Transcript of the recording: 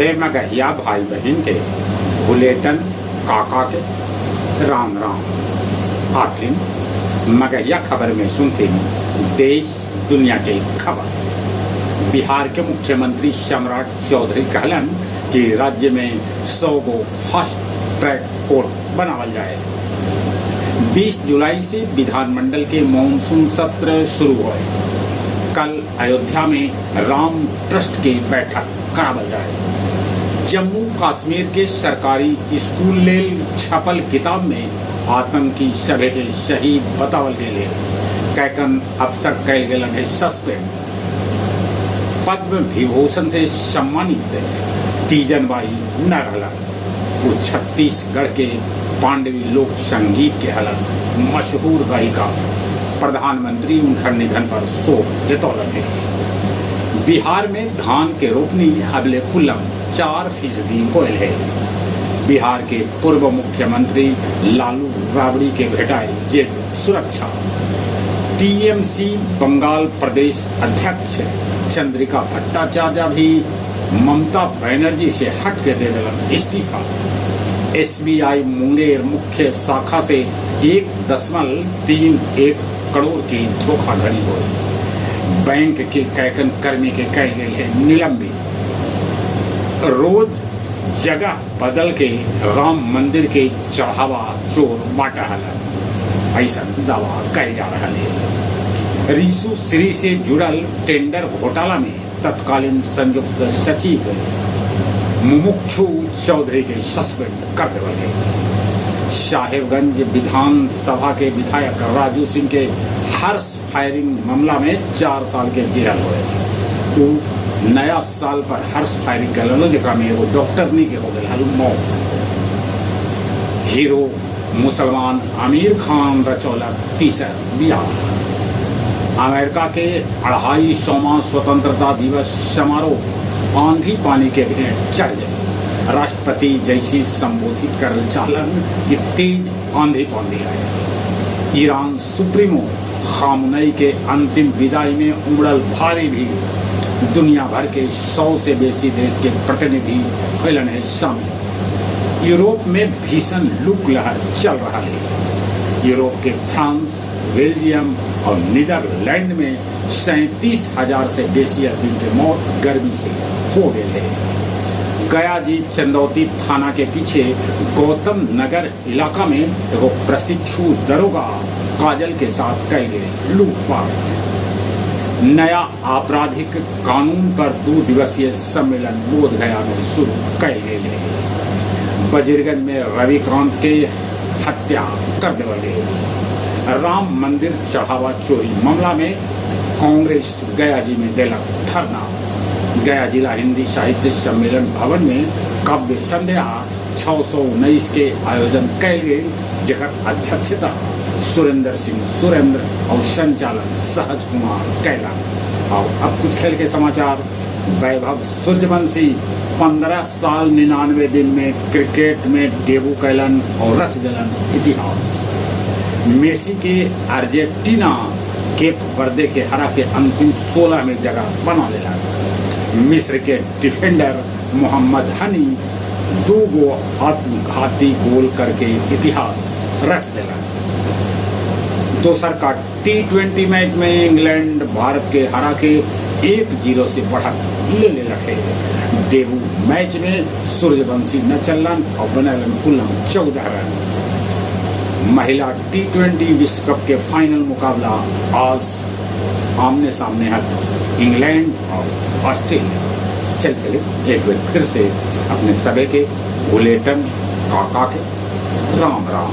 हे मगहिया भाई बहन के, बुलेटन काका के, राम राम। आखिर मगहिया खबर में सुनते हैं देश दुनिया के खबर। बिहार के मुख्यमंत्री सम्राट चौधरी कहलन कि राज्य में 100 गो फास्ट ट्रैक कोर्ट बनावल जाए। 20 जुलाई से विधानमंडल के मानसून सत्र शुरू हुए। कल अयोध्या में राम ट्रस्ट की बैठक करावल जाए। जम्मू कश्मीर के सरकारी स्कूल ले छपल किताब में आतंकी सभे के शहीद बतावल गए। कैकन अफसर कैल गेलन है सस्पेंड। पद्म विभूषण से सम्मानित तीजनबाई न रहलन। वो छत्तीसगढ़ के पांडवी लोक संगीत के हलन मशहूर गायिका। प्रधानमंत्री उनका निधन पर शोक जतौलन है। बिहार में धान के रोपनी अगले कुलम 4% होल है। बिहार के पूर्व मुख्यमंत्री लालू राबड़ी के भेटाए जेल सुरक्षा। टीएमसी बंगाल प्रदेश अध्यक्ष चंद्रिका भट्टाचार्य भी ममता बनर्जी से हट के दे दिलन इस्तीफा। एसबीआई मुंगेर मुख्य शाखा से 1.31 करोड़ की धोखाधड़ी हुई। बैंक के कैकन कर्मी के कई गए हैं निलंबित। रोज जगह बदल के राम मंदिर के चढ़ावा चोर बांटा हलन, ऐसा दावा कल जा रहा है। रिशु श्री से जुड़ल टेंडर घोटाला में तत्कालीन संयुक्त सचिव मुमुक्षु चौधरी के सस्पेंड कर दिया गया। साहेबगंज विधानसभा के विधायक राजू सिंह के हर्ष फायरिंग मामला में 4 साल के जेल हुए। वो नया साल पर हर्ष फायरिंग कर जरा में एगो डॉक्टर नहीं के हो गए मौत। हीरो मुसलमान आमिर खान रचौला तीसर बियाह। अमेरिका के 250वां स्वतंत्रता दिवस समारोह आंधी पानी के भेंट चढ़ गए। राष्ट्रपति जैसी संबोधित कर चालन कि तेज आंधी पानी आए। ईरान सुप्रीमो खामनई के अंतिम विदाई में उमड़ल भारी भीड़। दुनिया भर के 100 से बेसी देश के प्रतिनिधि फैलन है शामिल। यूरोप में भीषण लू लहर चल रहा है। यूरोप के फ्रांस, बेल्जियम और नीदरलैंड में 37,000 से बेसी आदमी की मौत गर्मी से हो गई है। गया जी चंदौती थाना के पीछे गौतम नगर इलाका में एगो प्रशिक्षु दरोगा काजल के साथ कई गए लूटपाट। नया आपराधिक कानून पर 2 दिवसीय सम्मेलन बोध गया में शुरू कई गए है। बजरगंज में रविकांत के हत्या कर देवल गई। राम मंदिर चढ़ावा चोरी मामला में कांग्रेस गया जी में दिलक धरना। गया जिला हिंदी साहित्य सम्मेलन भवन में काव्य संध्या 619 के आयोजन कैल गए, जकर अध्यक्षता सुरेंद्र सिंह सुरेंद्र और संचालन सहज कुमार कैला। और अब कुछ खेल के समाचार। वैभव सूर्यवंशी 15 साल 99 दिन में क्रिकेट में डेब्यू कैलन और रच दिलन इतिहास। मेसी के अर्जेंटीना केप वर्दे के हरा के अंतिम 16 में जगह बना लेला। मिस्र के डिफेंडर मोहम्मद हनी 2 गो आत्मघाती गोल करके इतिहास रच दिला। दोसर का T20 मैच में इंग्लैंड भारत के हरा के 1-0 से बढ़त ले रखे। डेब्यू मैच में सूर्यवंशी न चलन और बनलन कुल 14 रन। महिला T20 विश्व कप के फाइनल मुकाबला आज आमने सामने है इंग्लैंड और ऑस्ट्रेलिया। चले एक बार फिर से अपने सभी के बुलेटन काका के राम राम।